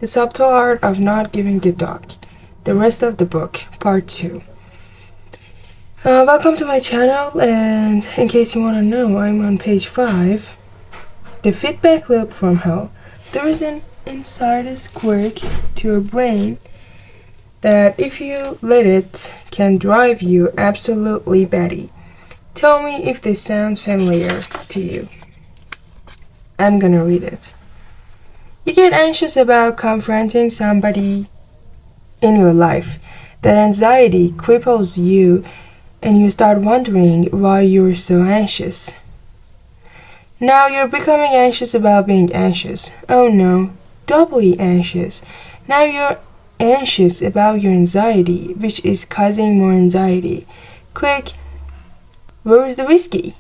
The Subtle Art of Not Giving a Dog. The rest of the book, Part 2. Welcome to my channel, and in case you want to know, I'm on page 5. The feedback loop from hell. There is an insider's quirk to your brain that, if you let it, can drive you absolutely batty. Tell me if this sounds familiar to you. I'm gonna read it. You get anxious about confronting somebody in your life. That anxiety cripples you, and you start wondering why you're so anxious. Now you're becoming anxious about being anxious. Oh no, doubly anxious. Now you're anxious about your anxiety, which is causing more anxiety. Quick, where's the whiskey?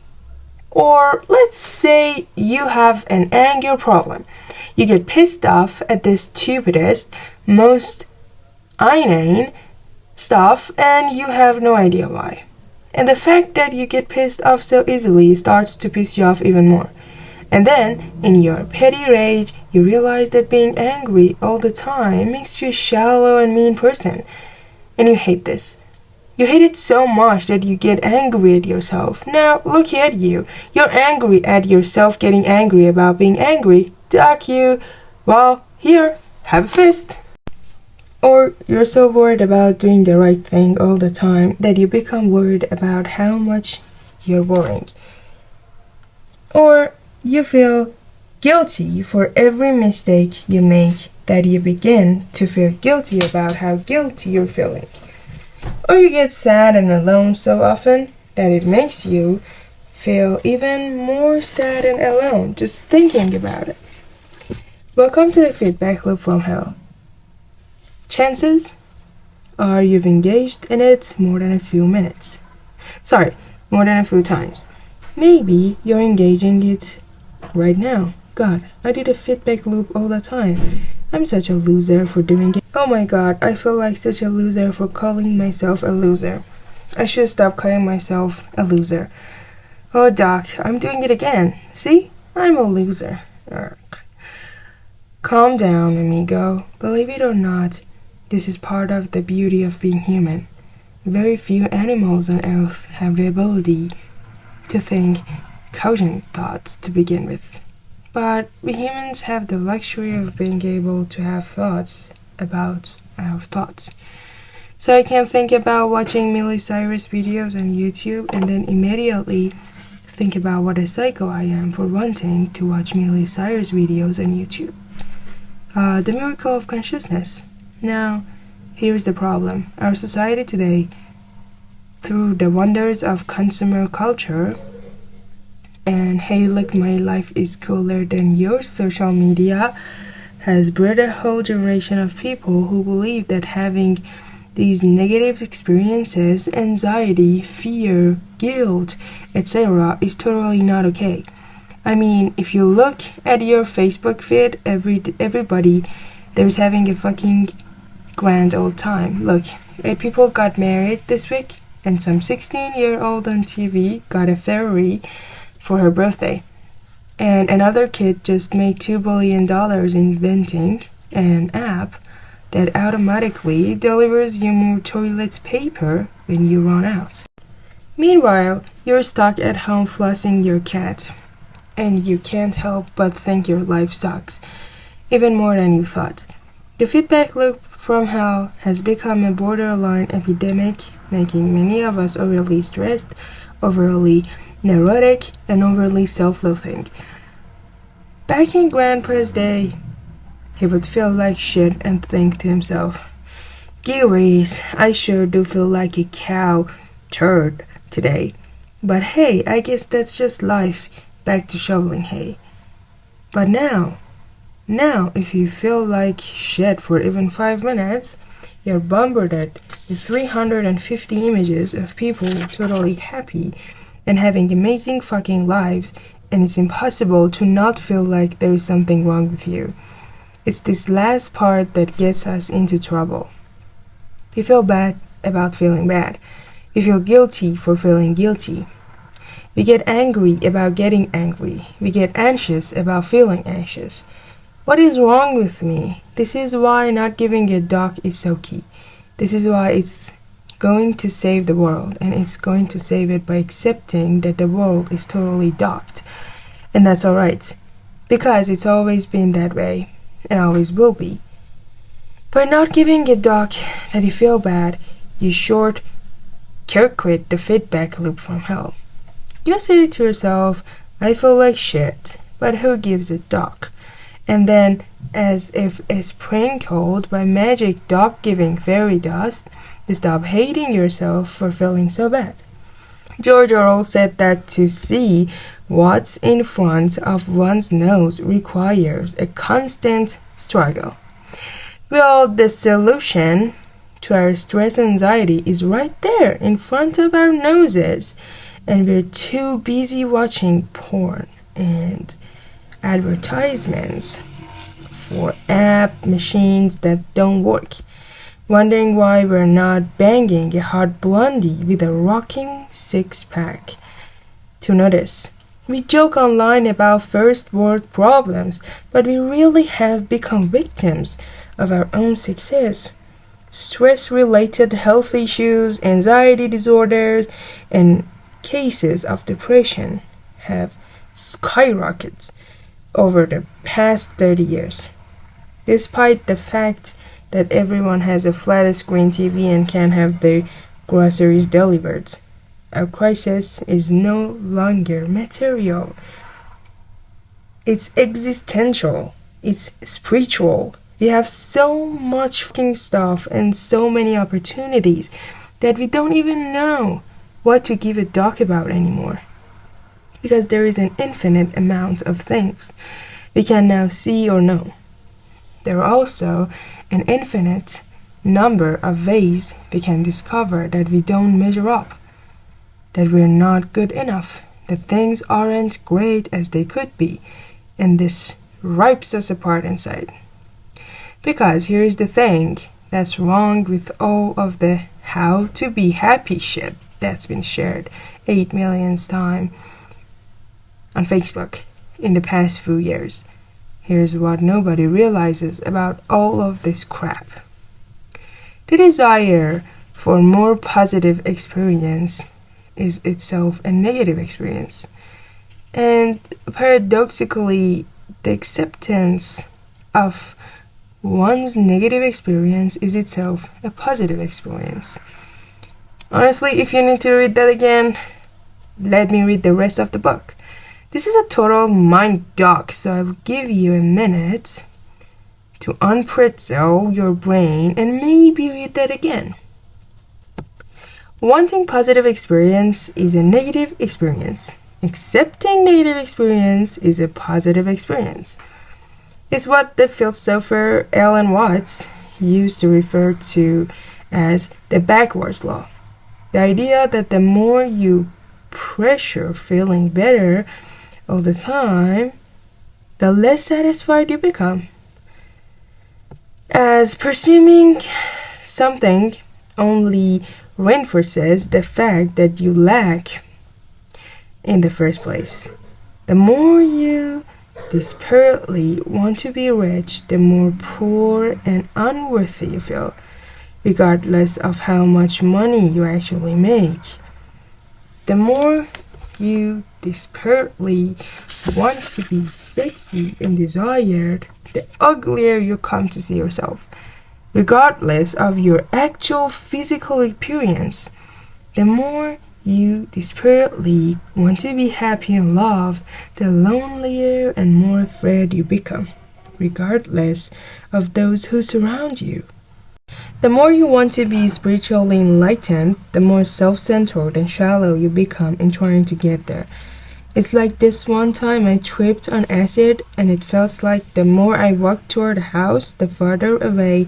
Or let's say you have an anger problem. You get pissed off at the stupidest, most inane stuff, and you have no idea why. And the fact that you get pissed off so easily starts to piss you off even more. And then, in your petty rage, you realize that being angry all the time makes you a shallow and mean person. And you hate this. You hate it so much that you get angry at yourself. Now, look at you. You're angry at yourself getting angry about being angry. Duck you. Well, here, have a fist. Or you're so worried about doing the right thing all the time that you become worried about how much you're worrying. Or you feel guilty for every mistake you make that you begin to feel guilty about how guilty you're feeling. Or you get sad and alone so often that it makes you feel even more sad and alone just thinking about it. Welcome to the feedback loop from hell. Chances are you've engaged in it more than a few minutes. More than a few times. Maybe you're engaging it right now. God, I did a feedback loop all the time. I'm such a loser for doing it. Oh my god, I feel like such a loser for calling myself a loser. I should stop calling myself a loser. Oh doc, I'm doing it again. See? I'm a loser. Arrgh. Calm down, amigo. Believe it or not, this is part of the beauty of being human. Very few animals on earth have the ability to think cogent thoughts to begin with. But we humans have the luxury of being able to have thoughts about our thoughts. So I can think about watching Miley Cyrus videos on YouTube and then immediately think about what a psycho I am for wanting to watch Miley Cyrus videos on YouTube. The miracle of consciousness. Now, here's the problem. Our society today, through the wonders of consumer culture, and hey look, my life is cooler than your social media, has bred a whole generation of people who believe that having these negative experiences, anxiety, fear, guilt, etc. is totally not okay. I mean, if you look at your Facebook feed, everybody there's having a fucking grand old time. Look, 8 people got married this week, and some 16-year-old on TV got a Ferrari for her birthday. And another kid just made $2 billion inventing an app that automatically delivers you more toilet paper when you run out. Meanwhile, you're stuck at home flossing your cat, and you can't help but think your life sucks, even more than you thought. The feedback loop from hell has become a borderline epidemic, making many of us overly stressed, overly neurotic, and overly self-loathing. Back in Grandpa's day, he would feel like shit and think to himself, "Gee whiz, I sure do feel like a cow turd today. But hey, I guess that's just life, back to shoveling hay." But now, if you feel like shit for even 5 minutes, you're bombarded with 350 images of people totally happy and having amazing fucking lives, and it's impossible to not feel like there is something wrong with you. It's this last part that gets us into trouble. You feel bad about feeling bad. You feel guilty for feeling guilty. We get angry about getting angry. We get anxious about feeling anxious. What is wrong with me? This is why not giving a dog is so key. This is why it's going to save the world, and it's going to save it by accepting that the world is totally dogged. And that's alright, because it's always been that way, and always will be. By not giving a dog that you feel bad, you short circuit the feedback loop from hell. You say to yourself, I feel like shit, but who gives a dog? And then, as if sprinkled by magic dog-giving fairy dust, you stop hating yourself for feeling so bad. George Orwell said that to see what's in front of one's nose requires a constant struggle. Well, the solution to our stress and anxiety is right there in front of our noses, and we're too busy watching porn and advertisements for app machines that don't work, wondering why we're not banging a hot blondie with a rocking six-pack. To notice, we joke online about first world problems, but we really have become victims of our own success. Stress-related health issues, anxiety disorders, and cases of depression have skyrocketed over the past 30 years. Despite the fact that everyone has a flat screen TV and can have their groceries delivered, our crisis is no longer material. It's existential. It's spiritual. We have so much fucking stuff and so many opportunities that we don't even know what to give a dog about anymore. Because there is an infinite amount of things we can now see or know. There are also an infinite number of ways we can discover that we don't measure up, that we're not good enough, that things aren't great as they could be, and this rips us apart inside. Because here's the thing that's wrong with all of the how to be happy shit that's been shared 8 million times on Facebook in the past few years. Here's what nobody realizes about all of this crap. The desire for more positive experience is itself a negative experience. And paradoxically, the acceptance of one's negative experience is itself a positive experience. Honestly, if you need to read that again, let me read the rest of the book. This is a total mind duck, so I'll give you a minute to unpretzel your brain and maybe read that again. Wanting positive experience is a negative experience. Accepting negative experience is a positive experience. It's what the philosopher Alan Watts used to refer to as the backwards law. The idea that the more you pressure feeling better all the time, the less satisfied you become. As presuming something only reinforces the fact that you lack in the first place. The more you desperately want to be rich, the more poor and unworthy you feel, regardless of how much money you actually make. The more you desperately want to be sexy and desired, the uglier you come to see yourself. Regardless of your actual physical appearance, the more you desperately want to be happy and loved, the lonelier and more afraid you become, regardless of those who surround you. The more you want to be spiritually enlightened, the more self-centered and shallow you become in trying to get there. It's like this one time I tripped on acid, and it felt like the more I walked toward the house, the farther away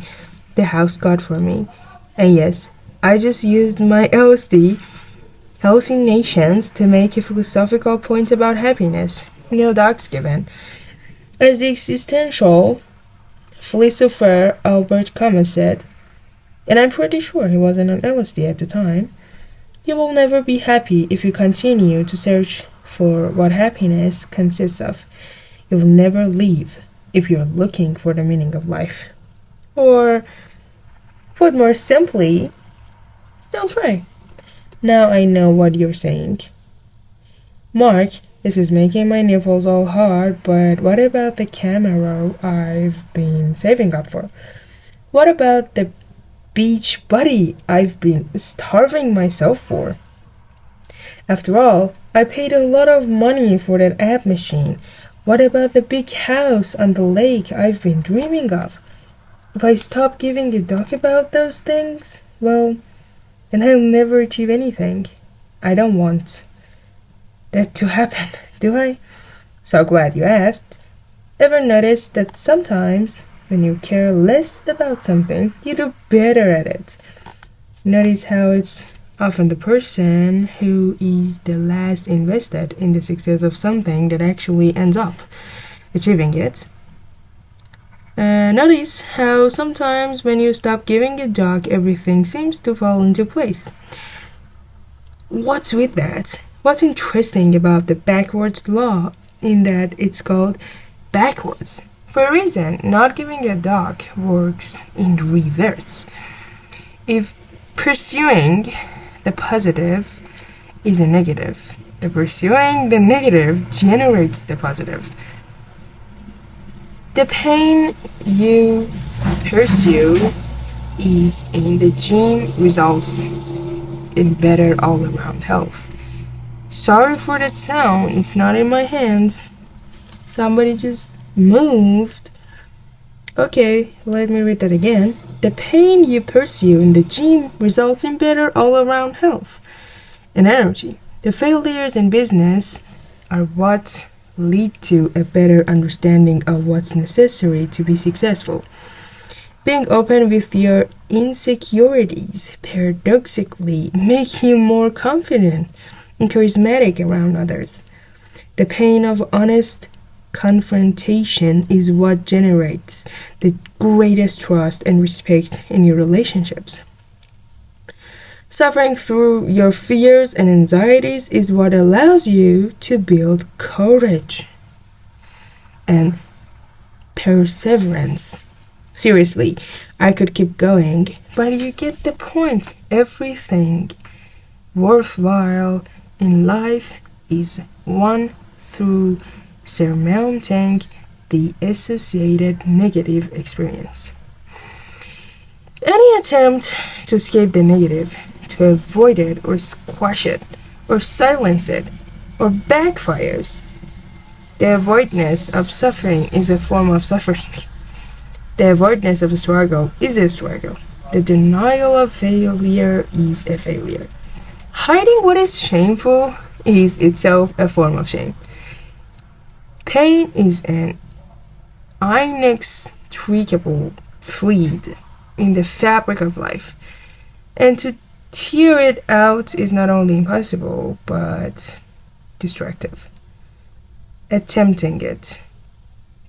the house got from me. And yes, I just used my LSD hallucinations to make a philosophical point about happiness. No dogs given. As the existential philosopher Albert Camus said, and I'm pretty sure he wasn't on LSD at the time, you will never be happy if you continue to search for what happiness consists of. You will never live if you're looking for the meaning of life. Or, put more simply, don't try. Now I know what you're saying. Mark, this is making my nipples all hard, but what about the camera I've been saving up for? What about the beach buddy I've been starving myself for? After all, I paid a lot of money for that app machine. What about the big house on the lake I've been dreaming of? If I stop giving a talk about those things, well, then I'll never achieve anything. I don't want that to happen, do I? So glad you asked. Ever notice that sometimes when you care less about something, you do better at it? Notice how it's often the person who is the last invested in the success of something that actually ends up achieving it. Notice how sometimes when you stop giving a dog, everything seems to fall into place. What's with that? What's interesting about the backwards law in that it's called backwards? For a reason, not giving a dog works in reverse. If pursuing the positive is a negative, the pursuing the negative generates the positive. The pain you pursue is in the gym results in better all-around health. Sorry for that sound, it's not in my hands. Somebody just moved. Okay, let me read that again. The pain you pursue in the gym results in better all-around health and energy. The failures in business are what lead to a better understanding of what's necessary to be successful. Being open with your insecurities paradoxically make you more confident and charismatic around others. The pain of honest confrontation is what generates the greatest trust and respect in your relationships. Suffering through your fears and anxieties is what allows you to build courage and perseverance. Seriously, I could keep going, but you get the point. Everything worthwhile in life is won through surmounting the associated negative experience. Any attempt to escape the negative, to avoid it or squash it or silence it or backfires. The avoidance of suffering is a form of suffering. The avoidance of a struggle is a struggle. The denial of failure is a failure. Hiding what is shameful is itself a form of shame. Pain is an inextricable thread in the fabric of life, and to tear it out is not only impossible but destructive. Attempting it,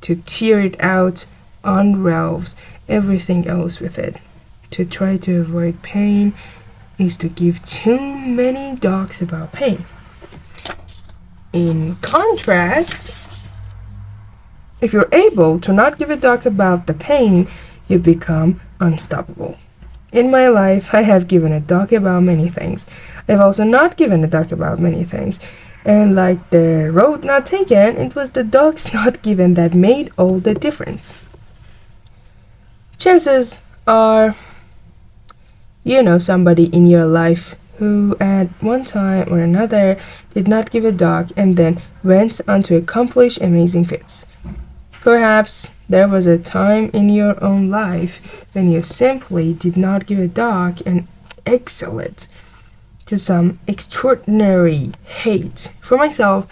to tear it out, unravels everything else with it. To try to avoid pain is to give too many talks about pain. In contrast, if you're able to not give a talk about the pain, you become unstoppable. In my life, I have given a talk about many things. I've also not given a talk about many things. And like the road not taken, it was the talks not given that made all the difference. Chances are you know somebody in your life who at one time or another did not give a talk and then went on to accomplish amazing feats. Perhaps there was a time in your own life when you simply did not give a talk and excelled to some extraordinary hate. For myself,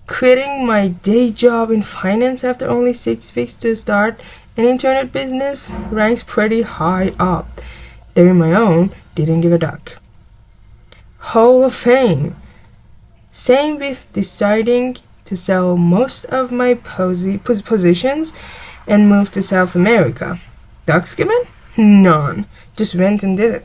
quitting my day job in finance after only 6 weeks to start an internet business ranks pretty high up. There in my own, didn't give a duck. Hall of Fame. Same with deciding to sell most of my positions and move to South America. Ducks given? None. Just went and did it.